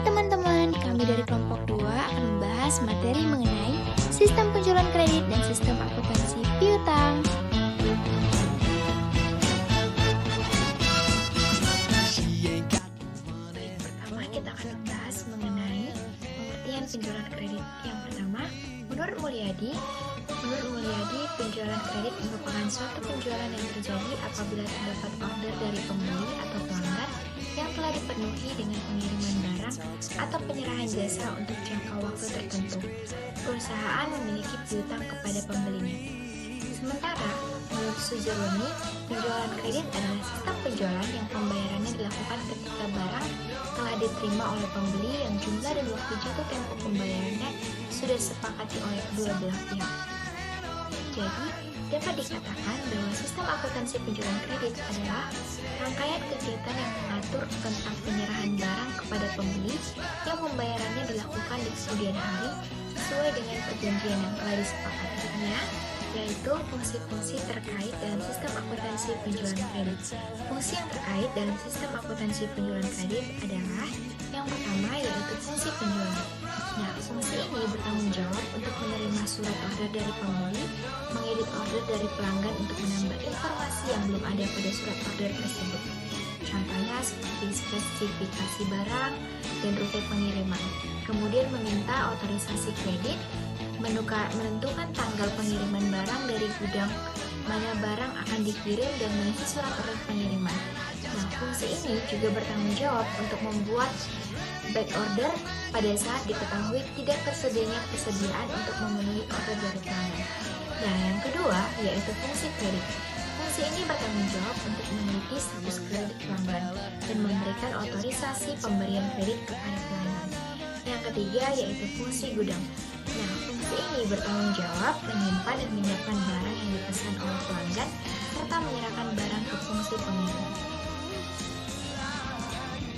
teman-teman, kami dari kelompok 2 akan membahas materi mengenai sistem penjualan kredit dan sistem akuntansi piutang. Pertama, kita akan membahas mengenai pengertian penjualan kredit. Yang pertama, menurut Mulyadi, penjualan kredit merupakan suatu penjualan yang terjadi apabila terdapat order dari pembeli atau pelanggan yang telah dipenuhi dengan pengiriman barang atau penyerahan jasa untuk jangka waktu tertentu. Perusahaan memiliki piutang kepada pembelinya. Sementara, menurut Suzeroni, penjualan kredit adalah sistem penjualan yang pembayarannya dilakukan ketika barang telah diterima oleh pembeli yang jumlah dan waktu jatuh tempo pembayarannya sudah disepakati oleh kedua belah pihak. Jadi, dapat dikatakan bahwa sistem akuntansi penjualan kredit adalah rangkaian kegiatan yang mengatur tentang penyerahan barang kepada pembeli yang pembayarannya dilakukan di kemudian hari sesuai dengan perjanjian yang telah disepakatinya, yaitu fungsi-fungsi terkait dalam sistem akuntansi penjualan kredit. Fungsi yang terkait dalam sistem akuntansi penjualan kredit adalah yang pertama yaitu fungsi penjualan. Nah, fungsi ini bertanggung jawab untuk menerima surat order dari pembeli, mengedit order dari pelanggan untuk menambah informasi yang belum ada pada surat order tersebut. Contohnya seperti spesifikasi barang dan rute pengiriman. Kemudian meminta otorisasi kredit, menentukan tanggal pengiriman barang dari gudang mana barang akan dikirim dan mengisi surat order pengiriman. Nah, fungsi ini juga bertanggung jawab untuk membuat back order pada saat diketahui tidak tersedianya persediaan untuk memenuhi order dari pelanggan. Nah, yang kedua yaitu fungsi kredit. Fungsi ini bertanggung jawab untuk meneliti status kredit pelanggan dan memberikan otorisasi pemberian kredit kepada pelanggan. Yang ketiga yaitu fungsi gudang. Nah, fungsi ini bertanggung jawab menyimpan dan menyiapkan barang yang dipesan oleh pelanggan serta menyerahkan barang ke fungsi pengiriman.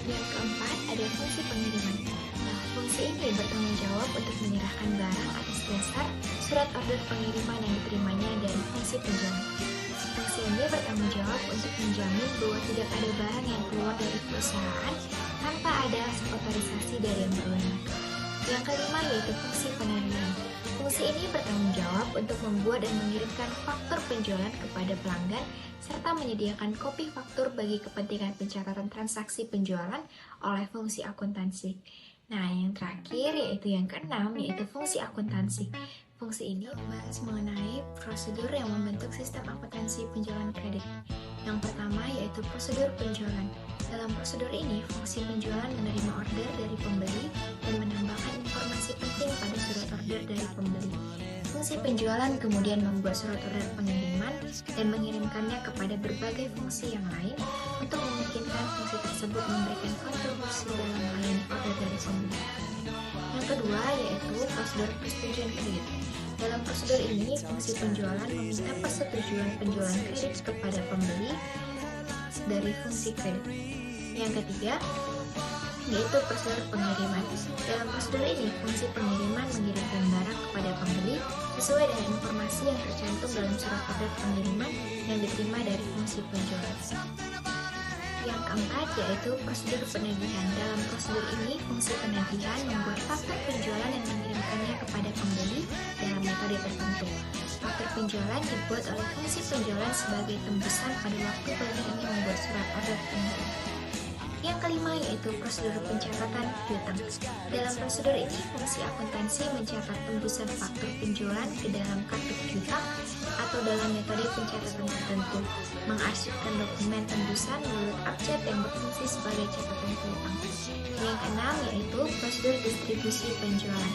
Yang keempat ada fungsi pengiriman. Nah, fungsi ini bertanggung jawab untuk menyerahkan barang atas dasar surat order pengiriman yang diterimanya dari fungsi penjualan. Fungsi ini bertanggung jawab untuk menjamin bahwa tidak ada barang yang keluar dari perusahaan tanpa ada otorisasi dari yang berwenang. Yang kelima yaitu fungsi penagihan. Fungsi ini bertanggung jawab untuk membuat dan mengirimkan faktur penjualan kepada pelanggan serta menyediakan kopi faktur bagi kepentingan pencatatan transaksi penjualan oleh fungsi akuntansi. Nah, yang terakhir yaitu yang keenam yaitu fungsi akuntansi. Fungsi ini membahas mengenai prosedur yang membentuk sistem akuntansi penjualan kredit. Yang pertama yaitu prosedur penjualan. Dalam prosedur ini, fungsi penjualan menerima order dari pembeli dan menambahkan informasi penting pada surat order dari pembeli. Fungsi penjualan kemudian membuat surat order pengiriman dan mengirimkannya kepada berbagai fungsi yang lain untuk memungkinkan fungsi tersebut memberikan kontribusi dalam melayani order dari pembeli. Yang kedua yaitu prosedur persetujuan kredit. Dalam prosedur ini, fungsi penjualan meminta persetujuan penjualan kredit kepada pembeli dari fungsi kredit. Yang ketiga yaitu prosedur pengiriman. Dalam prosedur ini, fungsi pengiriman mengirimkan barang kepada pembeli sesuai dengan informasi yang tercantum dalam surat order pengiriman yang diterima dari fungsi penjualan. Yang keempat yaitu prosedur penagihan. Dalam prosedur ini, fungsi penagihan membuat faktur penjualan yang mengirimkannya kepada pembeli dalam metode tertentu. Faktur penjualan dibuat oleh fungsi penjualan sebagai tembusan pada waktu pembeli ingin membuat surat order pengiriman. Yang kelima yaitu prosedur pencatatan piutang. Dalam prosedur ini, fungsi akuntansi mencatat tembusan faktur penjualan ke dalam kartu piutang atau dalam metode pencatatan tertentu, mengarsipkan dokumen tembusan menurut abjad yang berfungsi sebagai catatan piutang. Yang keenam yaitu prosedur distribusi penjualan.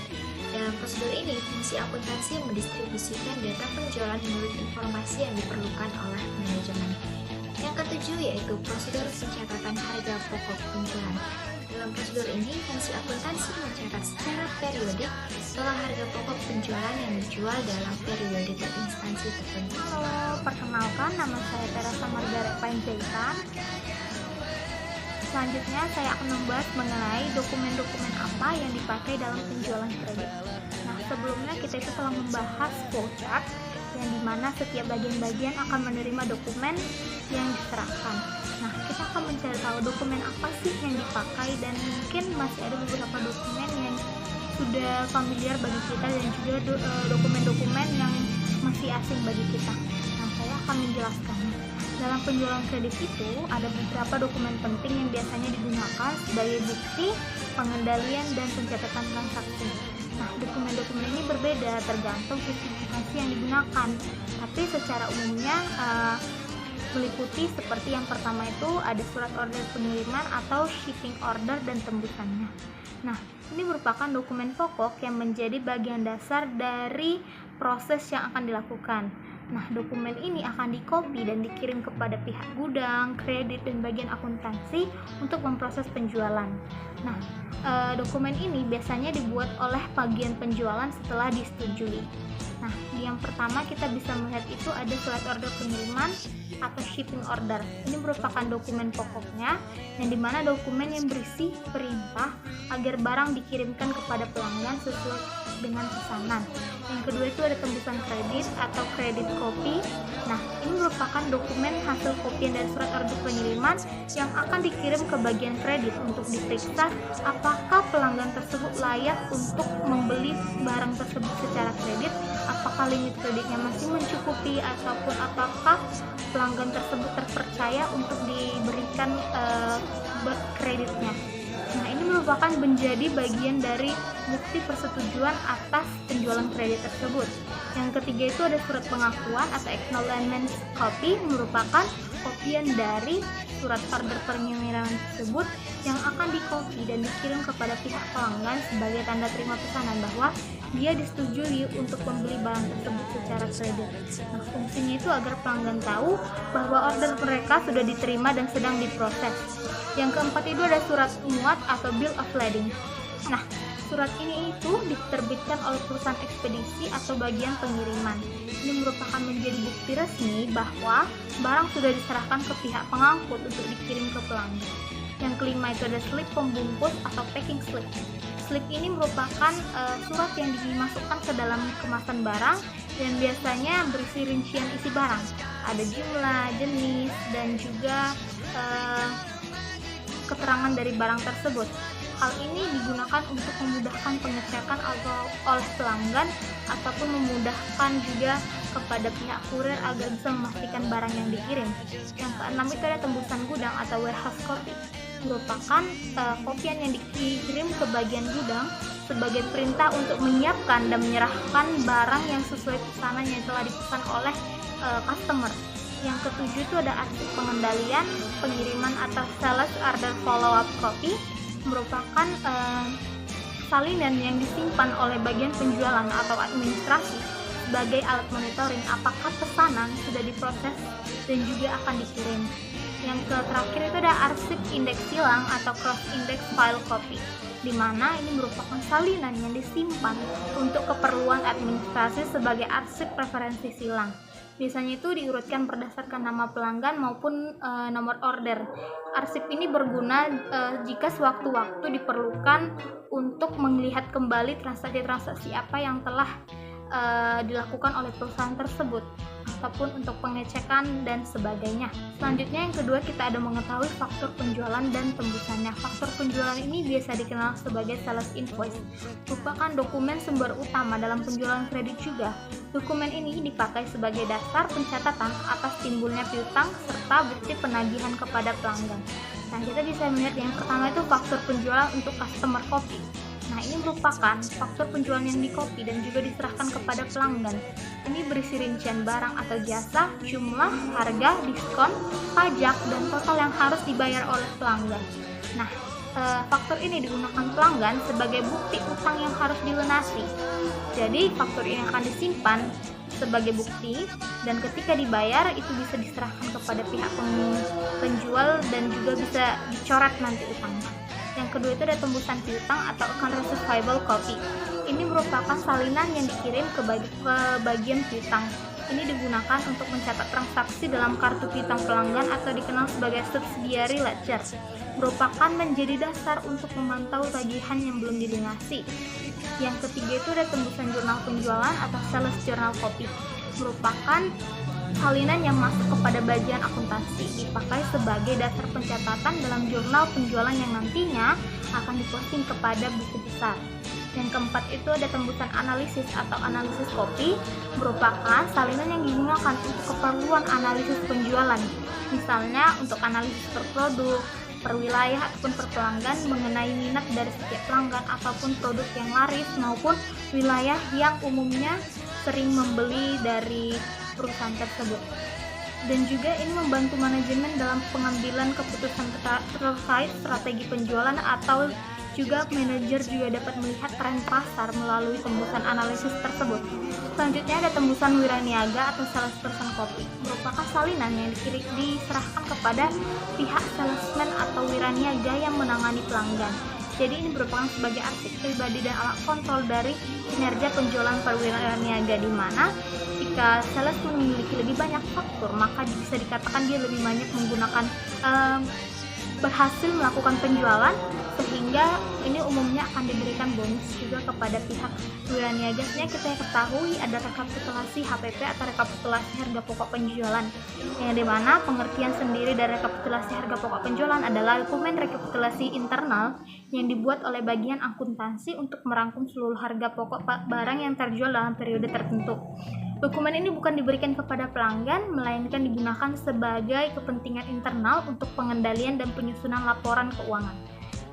Dalam prosedur ini, fungsi akuntansi mendistribusikan data penjualan menurut informasi yang diperlukan oleh manajemen. Yang ketujuh yaitu prosedur pencatatan harga pokok penjualan. Dalam prosedur ini, fungsi akuntansi mencatat secara periodik total harga pokok penjualan yang dijual dalam periode dan instansi tertentu. Halo, perkenalkan nama saya Teresa Margaret Panjaitan. Selanjutnya saya akan membahas mengenai dokumen-dokumen apa yang dipakai dalam penjualan kredit. Nah, sebelumnya kita itu telah membahas flowchart yang dimana setiap bagian-bagian akan menerima dokumen yang diserahkan. Nah, kita akan mencari tahu dokumen apa sih yang dipakai, dan mungkin masih ada beberapa dokumen yang sudah familiar bagi kita dan juga dokumen-dokumen yang masih asing bagi kita. Nah, saya akan menjelaskannya. Dalam penjualan kredit itu ada beberapa dokumen penting yang biasanya digunakan sebagai bukti, pengendalian, dan pencatatan transaksi. Nah, dokumen-dokumen ini berbeda tergantung spesifikasi yang digunakan, tapi secara umumnya meliputi seperti yang pertama itu ada surat order pengiriman atau shipping order dan tembusannya. Nah, ini merupakan dokumen pokok yang menjadi bagian dasar dari proses yang akan dilakukan. Nah, dokumen ini akan dikopi dan dikirim kepada pihak gudang, kredit, dan bagian akuntansi untuk memproses penjualan. Nah, dokumen ini biasanya dibuat oleh bagian penjualan setelah disetujui. Nah, yang pertama kita bisa melihat itu ada surat order pengiriman atau shipping order. Ini merupakan dokumen pokoknya yang dimana dokumen yang berisi perintah agar barang dikirimkan kepada pelanggan sesuai dengan pesanan. Yang kedua itu ada tembusan kredit atau kredit copy. Nah, ini merupakan dokumen hasil kopian dari surat order pengiriman yang akan dikirim ke bagian kredit untuk diperiksa apakah pelanggan tersebut layak untuk membeli barang tersebut secara kredit, apakah limit kreditnya masih mencukupi, ataupun apakah pelanggan tersebut terpercaya untuk diberikan kreditnya. Nah, ini merupakan menjadi bagian dari bukti persetujuan atas penjualan kredit tersebut. Yang ketiga itu ada surat pengakuan atau acknowledgement copy, merupakan kopian dari surat order pengiriman tersebut yang akan dikopi dan dikirim kepada pihak pelanggan sebagai tanda terima pesanan bahwa dia disetujui untuk membeli barang tersebut secara kredit. Nah, fungsinya itu agar pelanggan tahu bahwa order mereka sudah diterima dan sedang diproses. Yang keempat itu ada surat muat atau bill of lading. Nah, surat ini itu diterbitkan oleh perusahaan ekspedisi atau bagian pengiriman. Ini merupakan menjadi bukti resmi bahwa barang sudah diserahkan ke pihak pengangkut untuk dikirim ke pelanggan. Yang kelima itu ada slip pembungkus atau packing slip. Slip ini merupakan surat yang dimasukkan ke dalam kemasan barang dan biasanya berisi rincian isi barang. Ada jumlah, jenis, dan juga keterangan dari barang tersebut. Hal ini digunakan untuk memudahkan pengecekan oleh pelanggan ataupun memudahkan juga kepada pihak kurir agar bisa memastikan barang yang dikirim. Yang keenam itu ada tembusan gudang atau warehouse copy, merupakan kopian yang dikirim ke bagian gudang sebagai perintah untuk menyiapkan dan menyerahkan barang yang sesuai pesanan yang telah dipesan oleh customer. Yang ketujuh itu ada arsip pengendalian pengiriman atau sales order follow up copy, merupakan salinan yang disimpan oleh bagian penjualan atau administrasi sebagai alat monitoring apakah pesanan sudah diproses dan juga akan dikirim. Yang terakhir itu ada arsip indeks silang atau cross index file copy, di mana ini merupakan salinan yang disimpan untuk keperluan administrasi sebagai arsip preferensi silang. Biasanya itu diurutkan berdasarkan nama pelanggan maupun nomor order. Arsip ini berguna jika sewaktu-waktu diperlukan untuk melihat kembali transaksi-transaksi apa yang telah dilakukan oleh perusahaan tersebut ataupun untuk pengecekan dan sebagainya. Selanjutnya yang kedua kita ada mengetahui faktur penjualan dan tembusannya. Faktur penjualan ini biasa dikenal sebagai sales invoice, merupakan dokumen sumber utama dalam penjualan kredit juga. Dokumen ini dipakai sebagai dasar pencatatan atas timbulnya piutang serta bukti penagihan kepada pelanggan. Nah, kita bisa melihat yang pertama itu faktur penjualan untuk customer copy. Nah, ini merupakan faktur penjualan yang dikopi dan juga diserahkan kepada pelanggan. Ini berisi rincian barang atau jasa, jumlah, harga, diskon, pajak, dan total yang harus dibayar oleh pelanggan. Nah, faktur ini digunakan pelanggan sebagai bukti utang yang harus dilunasi. Jadi, faktur ini akan disimpan sebagai bukti dan ketika dibayar itu bisa diserahkan kepada pihak penjual dan juga bisa dicoret nanti utangnya. Yang kedua itu ada tembusan piutang atau account receivable copy. Ini merupakan salinan yang dikirim ke bagian piutang. Ini digunakan untuk mencatat transaksi dalam kartu piutang pelanggan atau dikenal sebagai subsidiary ledger. Merupakan menjadi dasar untuk memantau tagihan yang belum dilunasi. Yang ketiga itu ada tembusan jurnal penjualan atau sales journal copy. Merupakan Salinan yang masuk kepada bagian akuntansi dipakai sebagai dasar pencatatan dalam jurnal penjualan yang nantinya akan diposting kepada buku besar. Yang keempat itu ada tembusan analisis atau analisis copy, merupakan salinan yang digunakan untuk keperluan analisis penjualan. Misalnya untuk analisis per produk, per wilayah ataupun per pelanggan mengenai minat dari setiap pelanggan ataupun produk yang laris maupun wilayah yang umumnya sering membeli dari perusahaan tersebut. Dan juga ini membantu manajemen dalam pengambilan keputusan terkait strategi penjualan, atau juga manajer juga dapat melihat tren pasar melalui tembusan analisis tersebut. Selanjutnya ada tembusan wiraniaga atau salesperson copy, merupakan salinan yang diserahkan kepada pihak salesman atau wiraniaga yang menangani pelanggan. Jadi ini merupakan sebagai arsip pribadi dan alat kontrol dari kinerja penjualan perwiraniaga, di mana jika salesman memiliki lebih banyak faktur, maka bisa dikatakan dia lebih banyak menggunakan berhasil melakukan penjualan, sehingga ini umumnya akan diberikan bonus juga kepada pihak wiraniaga. Kita ketahui ada rekapitulasi HPP atau rekapitulasi harga pokok penjualan, yang dimana pengertian sendiri dari rekapitulasi harga pokok penjualan adalah dokumen rekapitulasi internal yang dibuat oleh bagian akuntansi untuk merangkum seluruh harga pokok barang yang terjual dalam periode tertentu. Dokumen ini bukan diberikan kepada pelanggan, melainkan digunakan sebagai kepentingan internal untuk pengendalian dan penyusunan laporan keuangan.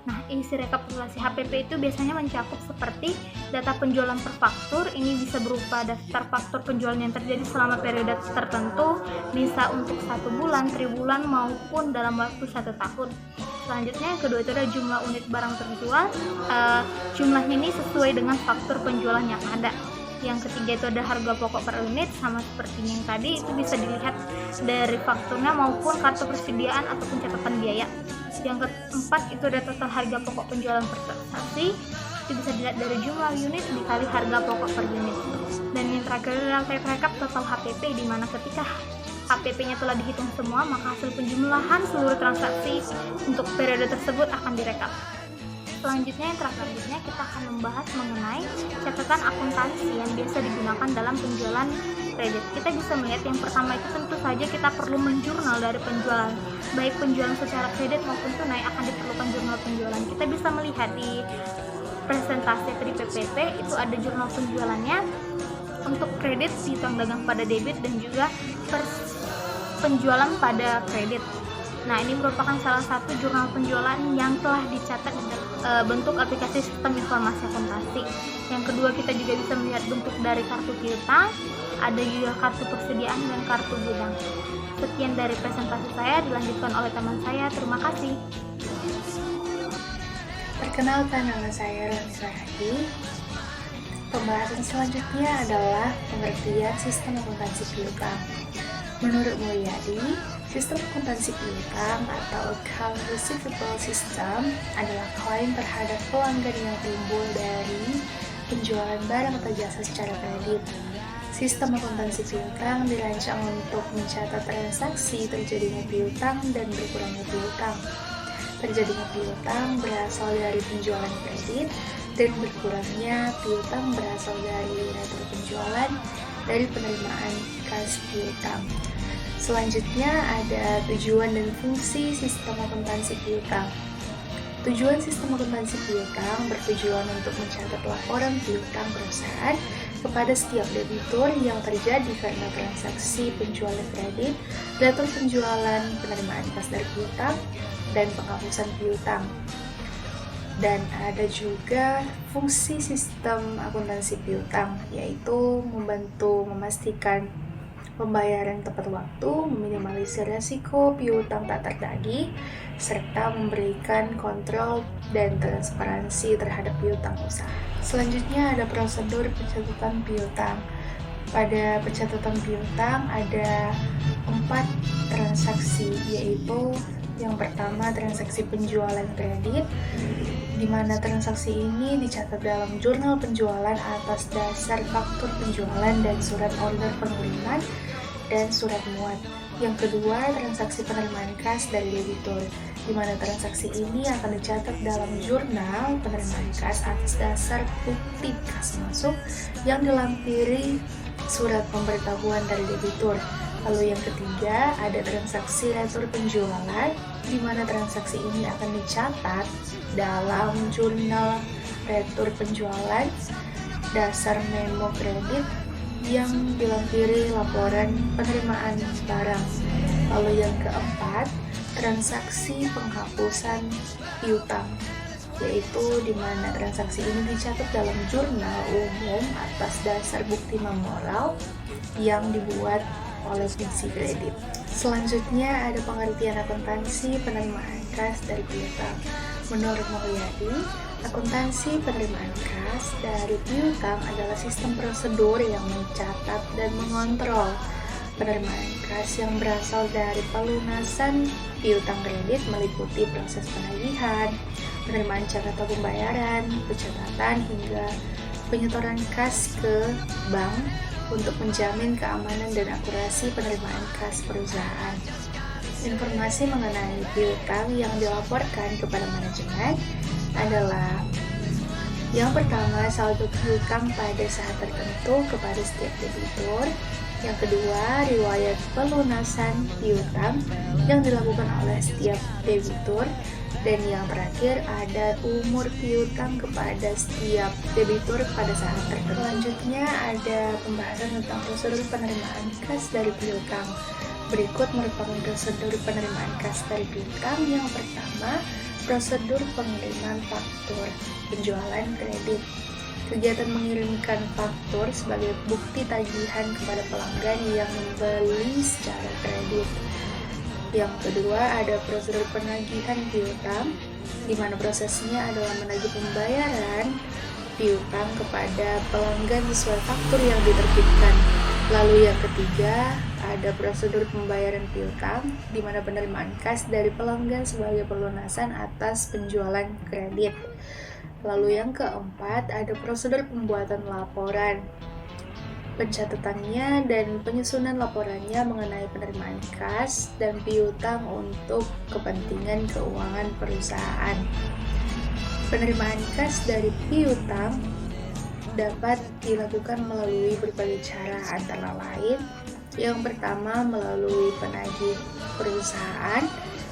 Nah, isi rekapitulasi HPP itu biasanya mencakup seperti data penjualan per faktur. Ini bisa berupa daftar faktur penjualan yang terjadi selama periode tertentu, bisa untuk 1 bulan, triwulan, maupun dalam waktu 1 tahun. Selanjutnya yang kedua itu ada jumlah unit barang terjual. Jumlahnya ini sesuai dengan faktur penjualan yang ada. Yang ketiga itu ada harga pokok per unit, sama seperti yang tadi, itu bisa dilihat dari fakturnya maupun kartu persediaan ataupun catatan biaya. Yang keempat itu ada total harga pokok penjualan per transaksi, itu bisa dilihat dari jumlah unit dikali harga pokok per unit. Dan yang terakhir adalah rekap total HPP, di mana ketika HPP-nya telah dihitung semua, maka hasil penjumlahan seluruh transaksi untuk periode tersebut akan direkap. Selanjutnya yang terakhirnya kita akan membahas mengenai catatan akuntansi yang biasa digunakan dalam penjualan kredit. Kita bisa melihat yang pertama itu tentu saja kita perlu menjurnal dari penjualan, baik penjualan secara kredit maupun tunai akan diperlukan jurnal penjualan. Kita bisa melihat di presentasi atau di PPT itu ada jurnal penjualannya untuk kredit, piutang dagang pada debit, dan juga penjualan pada kredit. Nah, ini merupakan salah satu jurnal penjualan yang telah dicatat bentuk aplikasi sistem informasi akuntansi. Yang kedua, kita juga bisa melihat bentuk dari kartu piutang, ada juga kartu persediaan dan kartu gudang. Sekian dari presentasi saya, dilanjutkan oleh teman saya. Terima kasih. Perkenalkan, nama saya Rani Rahadi. Pembahasan selanjutnya adalah pengertian sistem akuntansi piutang. Menurut Mulyadi, sistem akuntansi piutang atau account receivable system adalah klaim terhadap pelanggan yang timbul dari penjualan barang atau jasa secara kredit. Sistem akuntansi piutang dirancang untuk mencatat transaksi terjadinya piutang dan berkurangnya piutang. Terjadinya piutang berasal dari penjualan kredit dan berkurangnya piutang berasal dari retro penjualan dari penerimaan kas piutang. Selanjutnya ada tujuan dan fungsi sistem akuntansi piutang. Tujuan sistem akuntansi piutang bertujuan untuk mencatat laporan piutang perusahaan kepada setiap debitur yang terjadi karena transaksi penjualan kredit, retro penjualan, penerimaan kas dari piutang, dan penghapusan piutang. Dan ada juga fungsi sistem akuntansi piutang, yaitu membantu memastikan pembayaran tepat waktu, meminimalisir resiko piutang tak tertagih, serta memberikan kontrol dan transparansi terhadap piutang usaha. Selanjutnya ada prosedur pencatatan piutang. Pada pencatatan piutang ada 4 transaksi, yaitu yang pertama transaksi penjualan kredit, di mana transaksi ini dicatat dalam jurnal penjualan atas dasar faktur penjualan dan surat order pengiriman dan surat muat. Yang kedua, transaksi penerimaan kas dari debitur, di mana transaksi ini akan dicatat dalam jurnal penerimaan kas atas dasar bukti kas masuk yang dilampiri surat pemberitahuan dari debitur. Lalu yang ketiga ada transaksi retur penjualan, di mana transaksi ini akan dicatat dalam jurnal retur penjualan dasar memo kredit yang dilampiri laporan penerimaan barang. Lalu yang keempat, transaksi penghapusan piutang, yaitu di mana transaksi ini dicatat dalam jurnal umum atas dasar bukti memoral yang dibuat oleh fungsi kredit. Selanjutnya ada pengertian akuntansi penerimaan kas dari piutang. Menurut Mulyadi, akuntansi penerimaan kas dari piutang adalah sistem prosedur yang mencatat dan mengontrol penerimaan kas yang berasal dari pelunasan piutang kredit, meliputi proses penagihan, penerimaan cek atau pembayaran, pencatatan, hingga penyetoran kas ke bank untuk menjamin keamanan dan akurasi penerimaan kas perusahaan. Informasi mengenai piutang yang dilaporkan kepada manajemen adalah: yang pertama, saldo piutang pada saat tertentu kepada setiap debitur. Yang kedua, riwayat pelunasan piutang yang dilakukan oleh setiap debitur. Dan yang terakhir, ada umur piutang kepada setiap debitur pada saat tertentu. Selanjutnya ada pembahasan tentang prosedur penerimaan kas dari piutang. Berikut merupakan prosedur penerimaan kas dari piutang. Yang pertama, prosedur pengiriman faktur penjualan kredit. Kegiatan mengirimkan faktur sebagai bukti tagihan kepada pelanggan yang membeli secara kredit. Yang kedua, ada prosedur penagihan piutang, di mana prosesnya adalah menagih pembayaran piutang kepada pelanggan sesuai faktur yang diterbitkan. Lalu yang ketiga, ada prosedur pembayaran piutang, di mana penerimaan kas dari pelanggan sebagai pelunasan atas penjualan kredit. Lalu yang keempat, ada prosedur pembuatan laporan, pencatatannya dan penyusunan laporannya mengenai penerimaan kas dan piutang untuk kepentingan keuangan perusahaan. Penerimaan kas dari piutang dapat dilakukan melalui berbagai cara, antara lain: yang pertama, melalui penagih perusahaan;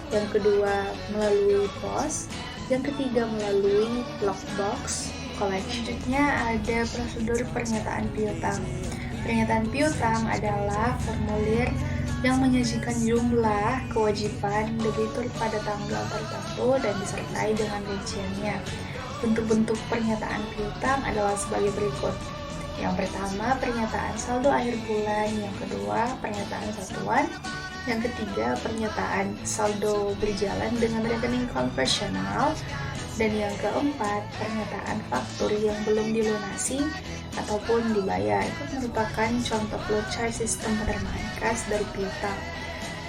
yang kedua, melalui pos; yang ketiga, melalui lockbox collection. Selanjutnya ada prosedur pernyataan piutang. Pernyataan piutang adalah formulir yang menyajikan jumlah kewajiban debitur pada tanggal tertentu dan disertai dengan rinciannya. Bentuk-bentuk pernyataan piutang adalah sebagai berikut. Yang pertama, pernyataan saldo akhir bulan; yang kedua, pernyataan satuan; yang ketiga, pernyataan saldo berjalan dengan rekening konvensional; dan yang keempat, pernyataan faktur yang belum dilunasi ataupun dibayar. Itu merupakan contoh flowchart sistem penerimaan kas dari piutang.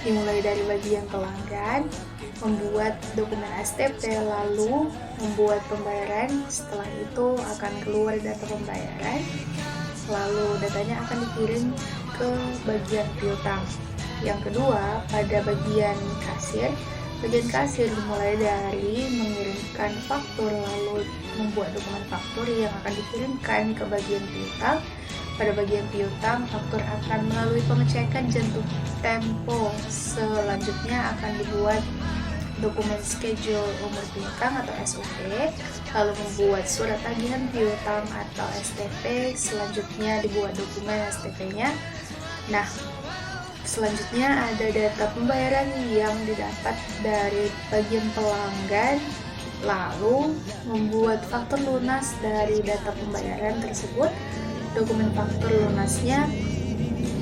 Dimulai dari bagian pelanggan, membuat dokumen STP, lalu membuat pembayaran. Setelah itu akan keluar data pembayaran, lalu datanya akan dikirim ke bagian piutang. Yang kedua, pada bagian kasir. Bagian kasir dimulai dari mengirimkan faktur, lalu membuat dokumen faktur yang akan dikirimkan ke bagian piutang. Pada bagian piutang, faktur akan melalui pengecekan jatuh tempo. Selanjutnya akan dibuat dokumen schedule umur piutang atau SUP, lalu membuat surat tagihan piutang atau STP. Selanjutnya dibuat dokumen STP-nya. Nah, selanjutnya ada data pembayaran yang didapat dari bagian pelanggan, lalu membuat faktur lunas dari data pembayaran tersebut. Dokumen faktur lunasnya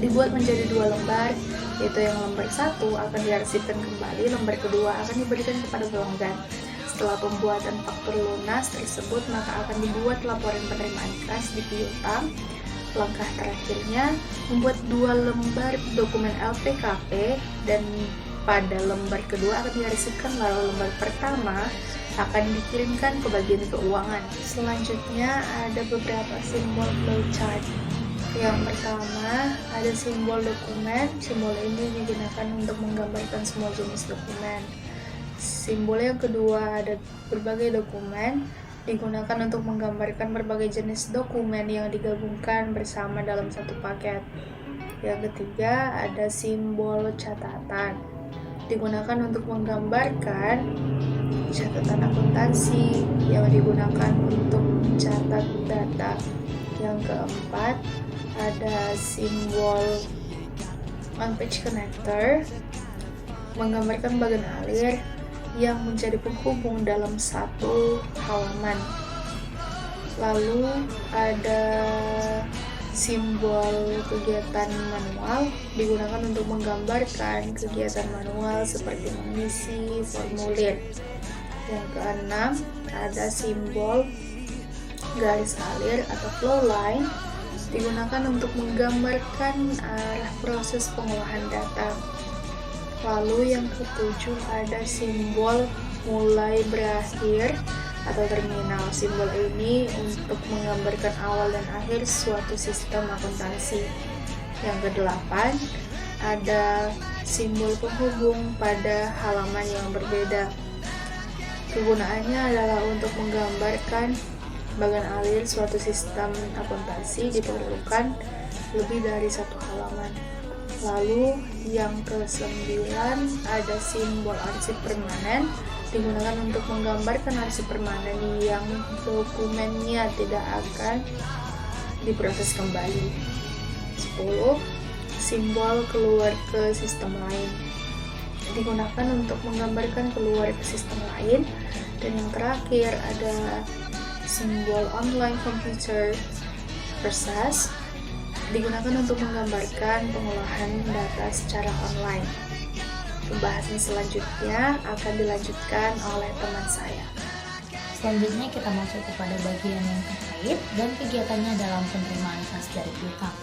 dibuat menjadi 2 lembar, yaitu yang lembar 1 akan diarsipkan kembali, lembar kedua akan diberikan kepada pelanggan. Setelah pembuatan faktur lunas tersebut, maka akan dibuat laporan penerimaan kas di piutang. Langkah terakhirnya, membuat 2 lembar dokumen LPKP, dan pada lembar kedua akan diarsipkan, lalu lembar pertama akan dikirimkan ke bagian keuangan. Selanjutnya ada beberapa simbol flowchart. Yang pertama ada simbol dokumen. Simbol ini digunakan untuk menggambarkan semua jenis dokumen. Simbol yang kedua ada berbagai dokumen, digunakan untuk menggambarkan berbagai jenis dokumen yang digabungkan bersama dalam satu paket. Yang ketiga ada simbol catatan, digunakan untuk menggambarkan catatan akuntansi yang digunakan untuk mencatat data. Yang keempat ada simbol on-page connector, menggambarkan bagan alir yang menjadi penghubung dalam satu halaman. Lalu ada simbol kegiatan manual, digunakan untuk menggambarkan kegiatan manual seperti mengisi formulir. Yang keenam ada simbol garis alir atau flow line, digunakan untuk menggambarkan arah proses pengolahan data. Lalu yang ketujuh ada simbol mulai berakhir atau terminal. Simbol ini untuk menggambarkan awal dan akhir suatu sistem akuntansi. Yang kedelapan ada simbol penghubung pada halaman yang berbeda. Kegunaannya adalah untuk menggambarkan bagan alir suatu sistem akuntansi diperlukan lebih dari satu halaman. Lalu yang ke-9 ada simbol arsip permanen, digunakan untuk menggambarkan arsip permanen yang dokumennya tidak akan diproses kembali. 10. Simbol keluar ke sistem lain, digunakan untuk menggambarkan keluar ke sistem lain. Dan yang terakhir ada simbol online computer process, digunakan untuk menggambarkan pengolahan data secara online. Pembahasan selanjutnya akan dilanjutkan oleh teman saya. Selanjutnya kita masuk kepada bagian yang terkait dan kegiatannya dalam penerimaan kas dari piutang.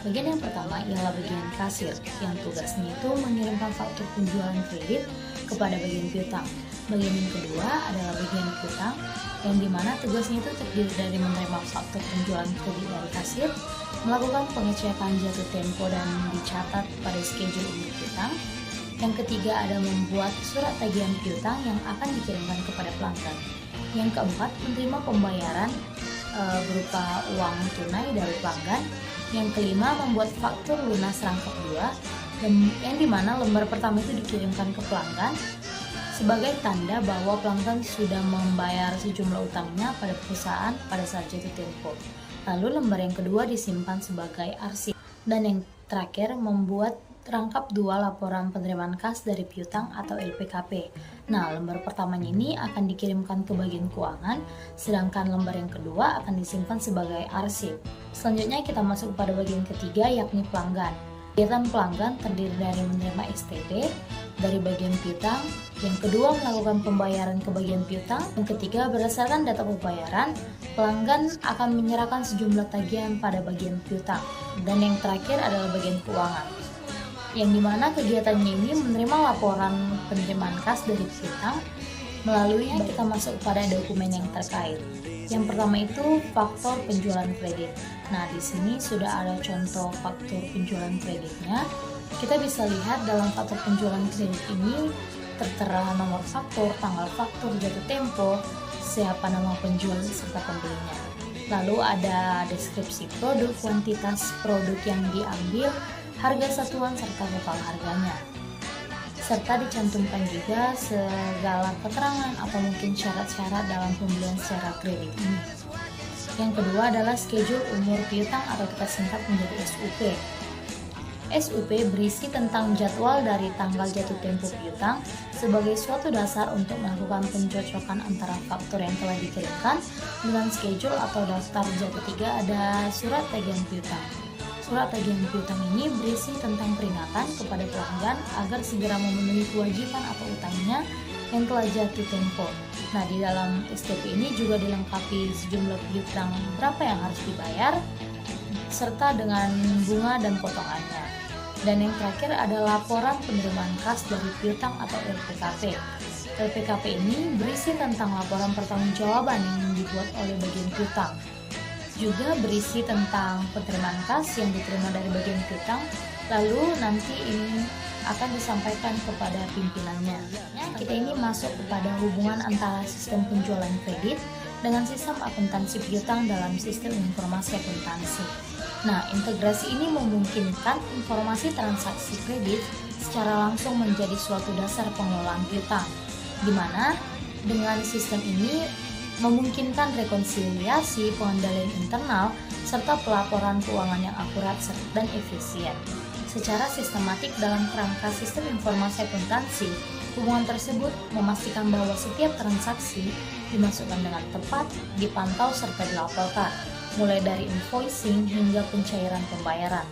Bagian yang pertama ialah bagian kasir, yang tugasnya itu mengirimkan faktur penjualan kredit kepada bagian piutang. Bagian yang kedua adalah bagian piutang, yang dimana tugasnya itu terdiri dari menerima faktur penjualan kredit dari kasir, melakukan pengecekan jatuh tempo dan dicatat pada schedule umur piutang. Yang ketiga ada membuat surat tagihan piutang yang akan dikirimkan kepada pelanggan. Yang keempat, menerima pembayaran berupa uang tunai dari pelanggan. Yang kelima, membuat faktur lunas rangkap 2, dan yang dimana lembar pertama itu dikirimkan ke pelanggan sebagai tanda bahwa pelanggan sudah membayar sejumlah utangnya pada perusahaan pada saat jatuh tempo. Lalu lembar yang kedua disimpan sebagai arsip. Dan yang terakhir, membuat rangkap 2 laporan penerimaan kas dari piutang atau LPKP. Nah, lembar pertamanya ini akan dikirimkan ke bagian keuangan, sedangkan lembar yang kedua akan disimpan sebagai arsip. Selanjutnya kita masuk pada bagian ketiga, yakni pelanggan. Kegiatan pelanggan terdiri dari menerima STP dari bagian piutang, yang kedua melakukan pembayaran ke bagian piutang, yang ketiga berdasarkan data pembayaran, pelanggan akan menyerahkan sejumlah tagihan pada bagian piutang, dan yang terakhir adalah bagian keuangan, yang dimana kegiatannya ini menerima laporan penerimaan kas dari piutang. Melaluinya kita masuk pada dokumen yang terkait. Yang pertama itu faktor penjualan kredit. Nah, di sini sudah ada contoh faktur penjualan kreditnya. Kita bisa lihat dalam faktur penjualan kredit ini tertera nomor faktur, tanggal faktur, jatuh tempo, siapa nama penjual serta pembelinya. Lalu ada deskripsi produk, kuantitas produk yang diambil, harga satuan serta total harganya. Serta dicantumkan juga segala keterangan atau mungkin syarat-syarat dalam pembelian secara kredit ini. Yang kedua adalah schedule umur piutang atau kita singkat menjadi SUP. SUP berisi tentang jadwal dari tanggal jatuh tempo piutang sebagai suatu dasar untuk melakukan pencocokan antara faktur yang telah dikirimkan dengan schedule atau daftar jatuh. Tiga ada surat tagihan piutang. Surat tagihan piutang ini berisi tentang peringatan kepada pelanggan agar segera memenuhi kewajiban atau utangnya yang telah jatuh tempo. Nah, di dalam STP ini juga dilengkapi sejumlah piutang berapa yang harus dibayar serta dengan bunga dan potongannya. Dan yang terakhir ada laporan penerimaan kas dari piutang atau LPKP. LPKP ini berisi tentang laporan pertanggungjawaban yang dibuat oleh bagian piutang. Juga berisi tentang penerimaan kas yang diterima dari bagian piutang, lalu nanti ini akan disampaikan kepada pimpinannya. Kita ini masuk kepada hubungan antara sistem penjualan kredit dengan sistem akuntansi piutang dalam sistem informasi akuntansi. Nah, integrasi ini memungkinkan informasi transaksi kredit secara langsung menjadi suatu dasar pengelolaan piutang, di mana dengan sistem ini memungkinkan rekonsiliasi, pengendalian internal, serta pelaporan keuangan yang akurat dan efisien. Secara sistematik dalam kerangka sistem informasi akuntansi, hubungan tersebut memastikan bahwa setiap transaksi dimasukkan dengan tepat, dipantau serta dilaporkan, mulai dari invoicing hingga pencairan pembayaran.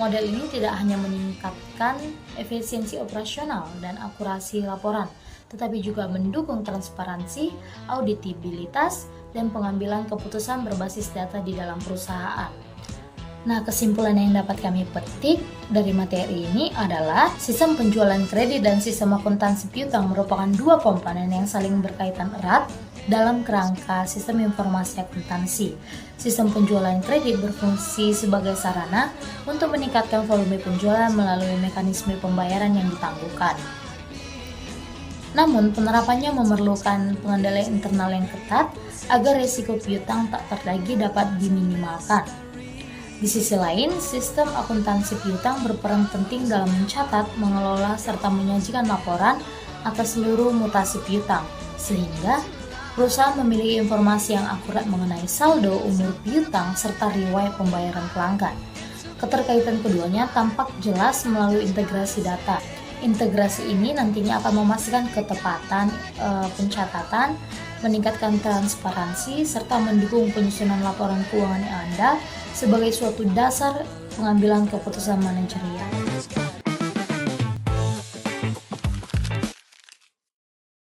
Model ini tidak hanya meningkatkan efisiensi operasional dan akurasi laporan, tetapi juga mendukung transparansi, auditabilitas, dan pengambilan keputusan berbasis data di dalam perusahaan. Nah, kesimpulan yang dapat kami petik dari materi ini adalah sistem penjualan kredit dan sistem akuntansi piutang merupakan dua komponen yang saling berkaitan erat dalam kerangka sistem informasi akuntansi. Sistem penjualan kredit berfungsi sebagai sarana untuk meningkatkan volume penjualan melalui mekanisme pembayaran yang ditangguhkan. Namun, penerapannya memerlukan pengendalian internal yang ketat agar risiko piutang tak terlagi dapat diminimalkan. Di sisi lain, sistem akuntansi piutang berperan penting dalam mencatat, mengelola, serta menyajikan laporan atas seluruh mutasi piutang, sehingga perusahaan memiliki informasi yang akurat mengenai saldo, umur piutang, serta riwayat pembayaran pelanggan. Keterkaitan keduanya tampak jelas melalui integrasi data. Integrasi ini nantinya akan memastikan ketepatan pencatatan, meningkatkan transparansi, serta mendukung penyusunan laporan keuangan yang andal sebagai suatu dasar pengambilan keputusan manajerial.